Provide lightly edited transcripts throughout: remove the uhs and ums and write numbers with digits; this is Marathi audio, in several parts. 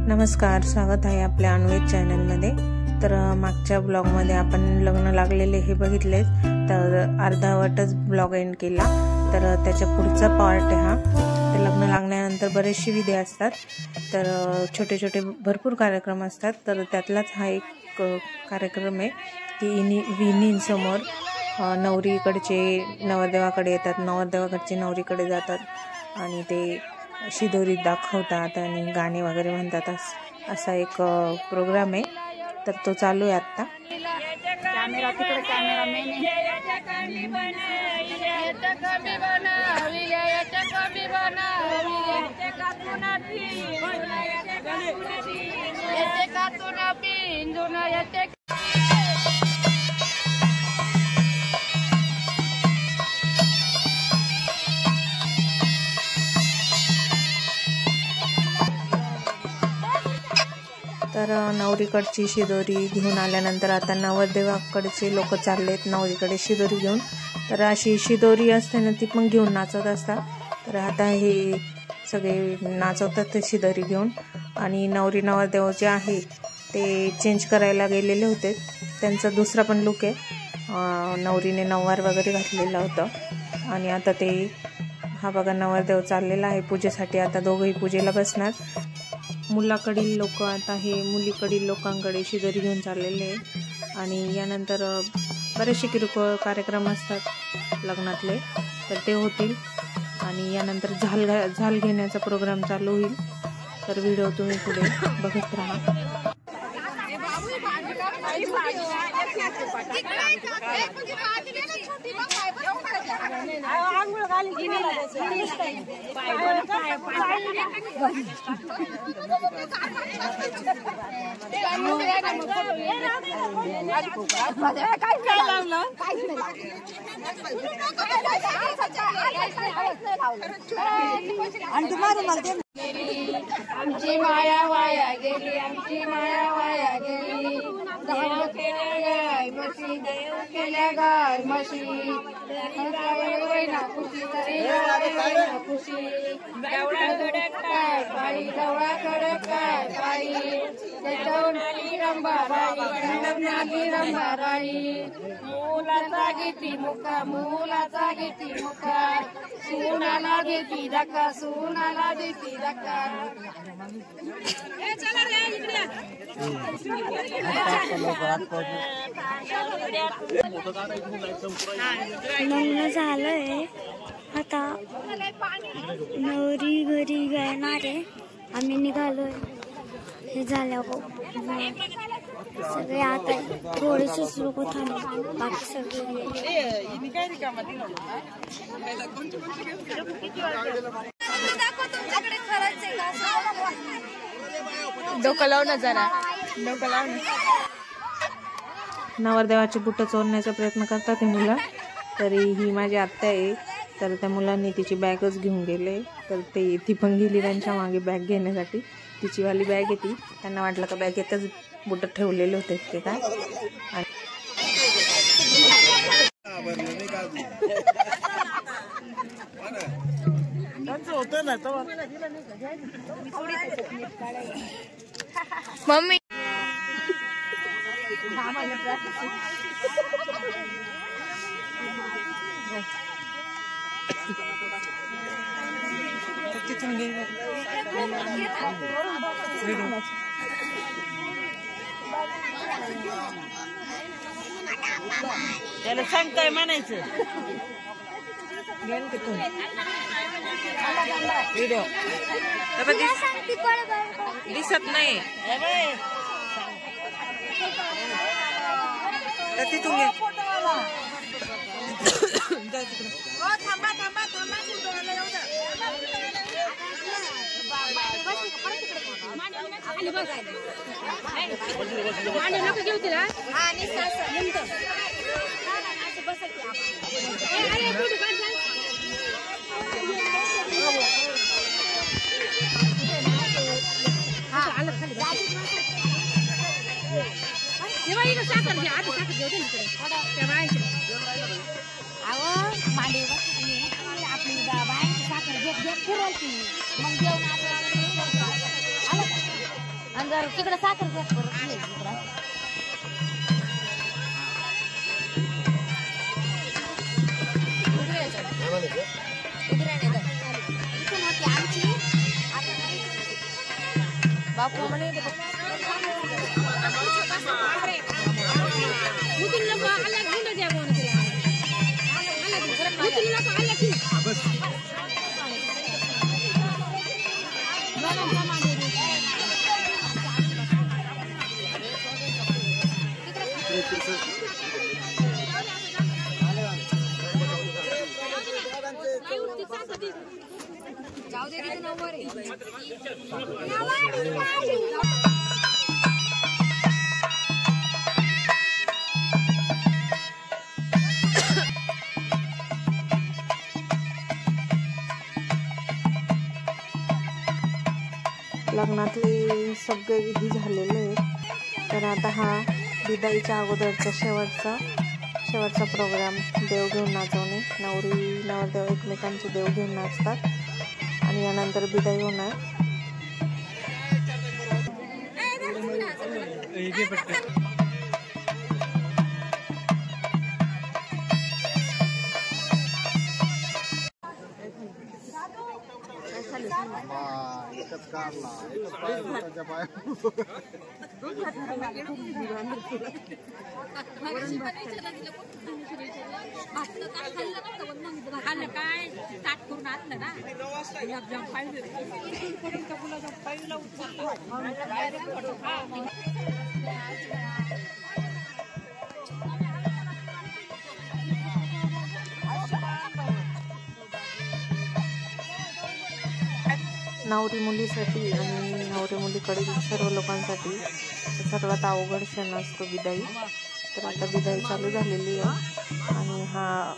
नमस्कार, स्वागत आहे आपल्या अन्वेष चॅनलमध्ये। तर मागच्या ब्लॉगमध्ये आपण लग्न लागलेले हे बघितले, तर अर्धावटच ब्लॉग एंड केला। तर त्याच्या पुढचा पार्ट आहे हा। तर लग्न लागल्यानंतर बरेचसे विधी असतात, तर छोटे छोटे भरपूर कार्यक्रम असतात। तर त्यातलाच हा एक कार्यक्रम आहे की विहिणींसमोर नवरीकडचे नवरदेवाकडे येतात, नवरदेवाकडचे नवरीकडे जातात आणि ते शिदोरी दाखवतात आणि गाणे वगैरे म्हणतात। असा एक प्रोग्राम आहे, तर तो चालू आहे आता। कॅमेरा तिकडे, कॅमेरा मेन तर नवरीकडची शिदोरी घेऊन आल्यानंतर आता नवरदेवाकडचे लोक चाललेत नवरीकडे शिदोरी घेऊन। तर अशी शिदोरी असते ना, ती पण घेऊन नाचत असतात। तर आता हे सगळे नाचवतात ते शिदोरी घेऊन, आणि नवरी नवरदेव जे आहे ते चेंज करायला गेलेले होते। त्यांचा दुसरा पण लुक आहे, नवरीने नऊवार वगैरे घातलेला होता। आणि आता ते हा बघा नवरदेव चाललेला आहे पूजेसाठी। आता दोघंही पूजेला बसणार। मुलाकडील लोक आता हे मुलीकडील लोकांकडे शिदोरी घेऊन चाललेले आहे। आणि यानंतर बरेचसे किरकोळ कार्यक्रम असतात लग्नातले, तर ते होतील। आणि यानंतर झाल घेण्याचा प्रोग्राम चालू होईल। तर व्हिडिओ तुम्ही पुढे बघत राहा। आमची माया वाया गेली, आमची माया वाया गेली। देव केल्या गाय म्हशी, देव केल्या गाय म्हशी। खुशी खुशी दवडा कडक काय पायी, दवडा कडक काय पायी। त्याच्यावर रंभाराई, रंभाराई। मुलाचा घेती मुका, मुलाचा घेती मुका। सुनाला घेती धक्का, सुनाला देती धक्का। लग्न झालंय, आता नवरी घरी येणार आहे। आम्ही निघालोय, हे झाल्यावर सगळे आता थोडेसेच लोक थांबले, बाकी सगळे डोकं लाव ना जरा, डोकं लाव ना। नवरदेवाची बुटं चोरण्याचा प्रयत्न करतात ते मुलं। तरी ही माझी आत्या आहे, तर त्या मुलांनी तिची बॅगच घेऊन गेले। तर ती पण गेली त्यांच्या मागे बॅग घेण्यासाठी। तिची वाली बॅग आहे ती, त्यांना वाटलं का बॅगेतच बुटं ठेवलेले होते ते काय। मम्मी तिथून घे त्याला सांगताय म्हणायचं तिथून व्हिडिओ दिसत नाही, तर तिथून घे। आपली बायांची साखर घेत घेत फिरवती, मग जेवण तिकडे साखर तिकडं बापू म्हणे जाऊ दे तिथे नंबर लग्नातले सगळे विधी झालेले आहेत. तर आता हा विदाईच्या अगोदरचा शेवटचा प्रोग्राम देव घेऊन नाचवणे. नवरी नवरदेव एकमेकांचे देव घेऊन नाचतात आणि यानंतर विदाई होणार. काय ताट करून आणलं ना गुलाबजाम पाहिजे नवरी मुलीसाठी आणि नवरी मुलीकडील सर्व लोकांसाठी सर्वात अवघड क्षण असतो विदाई. तर आता विदाई चालू झालेली आहे आणि हा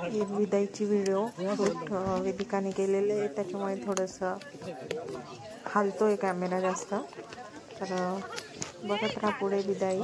विदाईची व्हिडिओ शूट वेदिकाने केलेले आहे, त्याच्यामुळे थोडंसं हालतोय कॅमेरा जास्त. तर बघत राहा पुढे विदाई.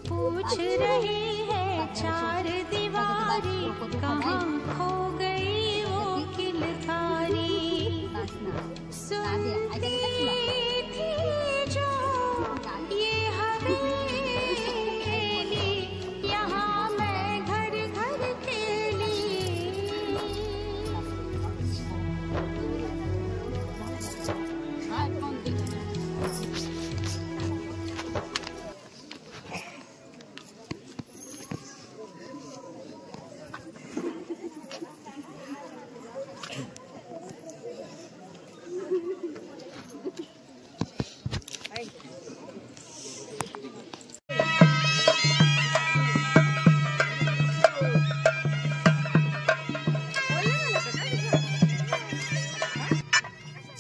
पूछ रही है चार दीवारी कहाँ खो गई वो किलकारी सुनती थी जो ये हवेली यहाँ मैं घर घर खेली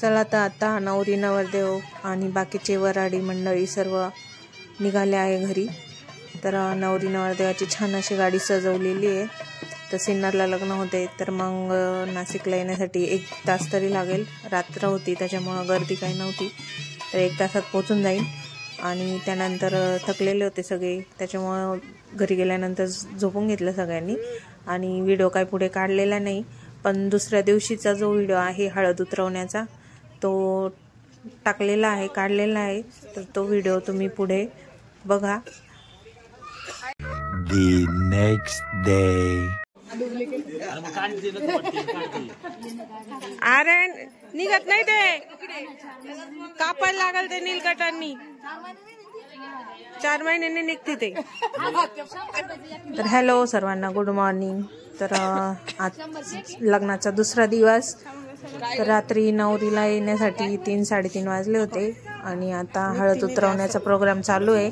चला तर आता नवरी नवरदेव आणि बाकीचे वराडी मंडळी सर्व निघाले आहे घरी. तर नवरी नवरदेवाची छान अशी गाडी सजवलेली आहे. तर सिन्नरला लग्न होते तर मग नाशिकला येण्यासाठी 1 तास तरी लागेल. रात्र होती त्याच्यामुळं गर्दी काही नव्हती. तर 1 तासात पोचून जाईल. आणि त्यानंतर थकलेले होते सगळे त्याच्यामुळं घरी गेल्यानंतर झोपून घेतलं सगळ्यांनी. आणि व्हिडिओ काय पुढे काढलेला नाही. पण दुसऱ्या दिवशीचा जो व्हिडिओ आहे हळद उतरवण्याचा तो टाकलेला आहे, काढलेला आहे. तर तो व्हिडिओ तुम्ही पुढे बघा. The next day. अरे निघत नाही ते, कापायला लागल ते नीलकटांनी. 4 महिन्यांनी निघते ते. तर हॅलो सर्वांना, गुड मॉर्निंग. तर आज लग्नाचा दुसरा दिवस. तर रात्री नवरीला येण्यासाठी 3-3:30 वाजले होते आणि आता हळद उतरवण्याचा प्रोग्राम चालू आहे.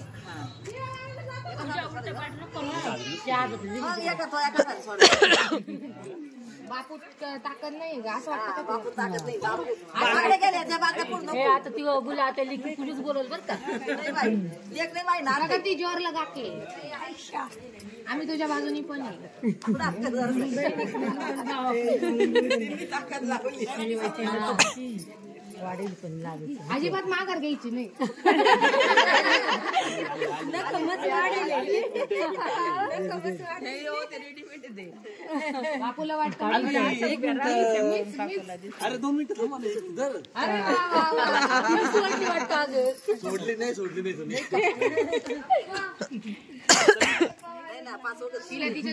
बापू ताकद नाही असं वाटतं. बापू ताकद नाही. आता ती बोला आता लिखी पोलीस बोलवलं बरं का ती जोर लगा के आम्ही तुझ्या बाजूनी पण आहे. अजिबात माघार घ्यायची नाही. बापूला वाटतं अरे 2 मिनिटं थांबा. सोडली नाही तिला तिच्या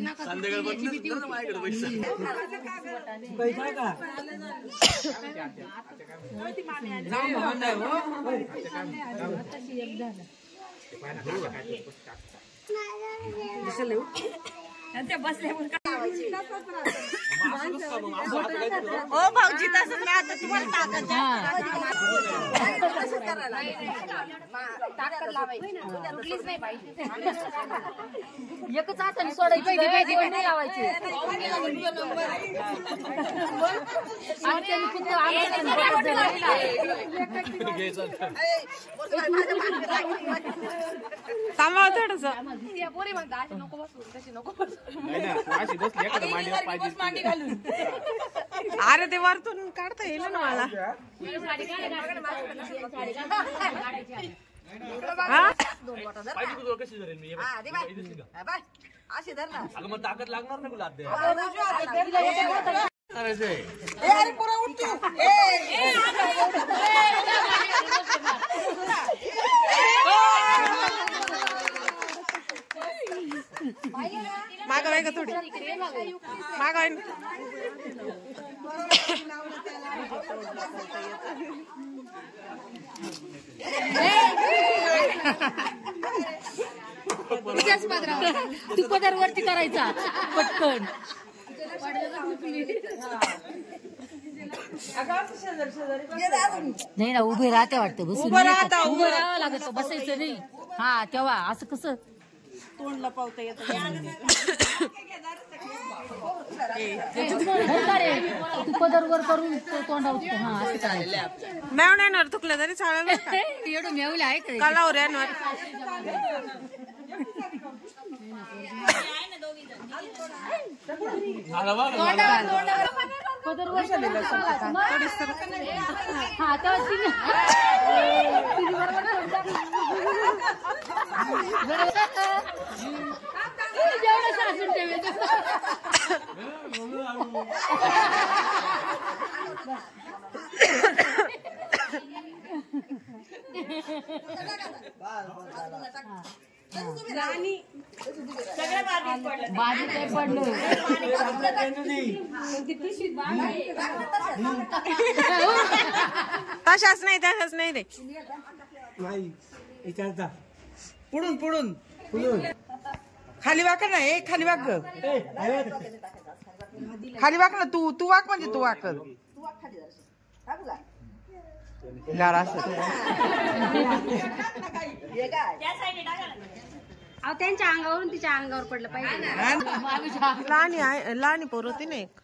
हो भाऊजी तसंच नाही. आता तुम्हाला ताकद लावायची कुठलीच नाही पाहिजे. एकच हाताने सोडायची नाही लावायची. थांबा थोडस. पोरी म्हणता अशी नको बसू तशी नको बसू. अरे ते वरतून काढता येईल ना मला. ताकद लागणार नाही तुला. मागवाय का थोडी मागवाय. तू पदर वरती करायचा पटकन. नाही ना उभे राहते वाटतं. बसून उभं राहावं लागत बसायचं नाही. हा तेव्हा असं कसं तोंड लपवता येत. तू पदर वर करून तोंडावर. हा असं करायचं. मेवण्यावर थुकलं तरी चालेल. एवढं मेवलं आहे का कलावऱ्यांवर. पदर वर हा तेव्हा जेवढं सासून ठेवायचं. बाजी काय पडलं. तशाच नाही तशाच नाही रे. पुढून पुढून खाली वाक ना. खाली वाक. खाली वाक ना. तू वाक म्हणजे तू वाक. अहो त्यांच्या अंगावरून तिच्या अंगावर पडलं पाहिजे लहानी पोर होती ना एक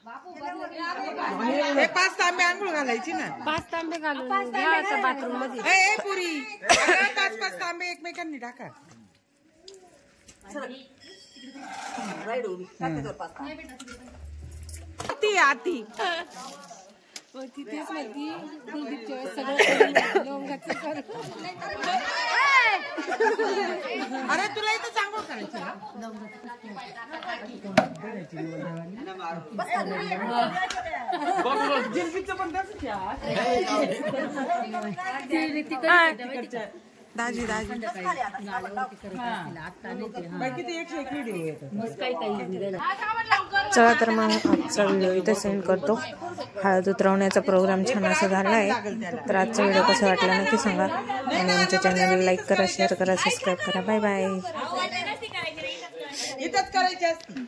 5 तांबे आंघोळ घालायची ना 5 तांबे घालून बाथरूम मध्ये ए पुरी 5 तांबे एकमेकांनी टाका आती तिथेच म्हणती कुलदीपच्या सगळं लोंगाचं कर अरे तुला इथं चांगलं करायचं दाजी चला तर मग आजचा व्हिडिओ इथे सेंड करतो. हळद उतरवण्याचा प्रोग्राम छान असा झाला आहे. तर आजचा व्हिडिओ कसा वाटला नक्की सांगा आणि आमच्या चॅनलला लाईक करा, शेअर करा, सबस्क्राईब करा. Bye bye. इथंच करायची असती.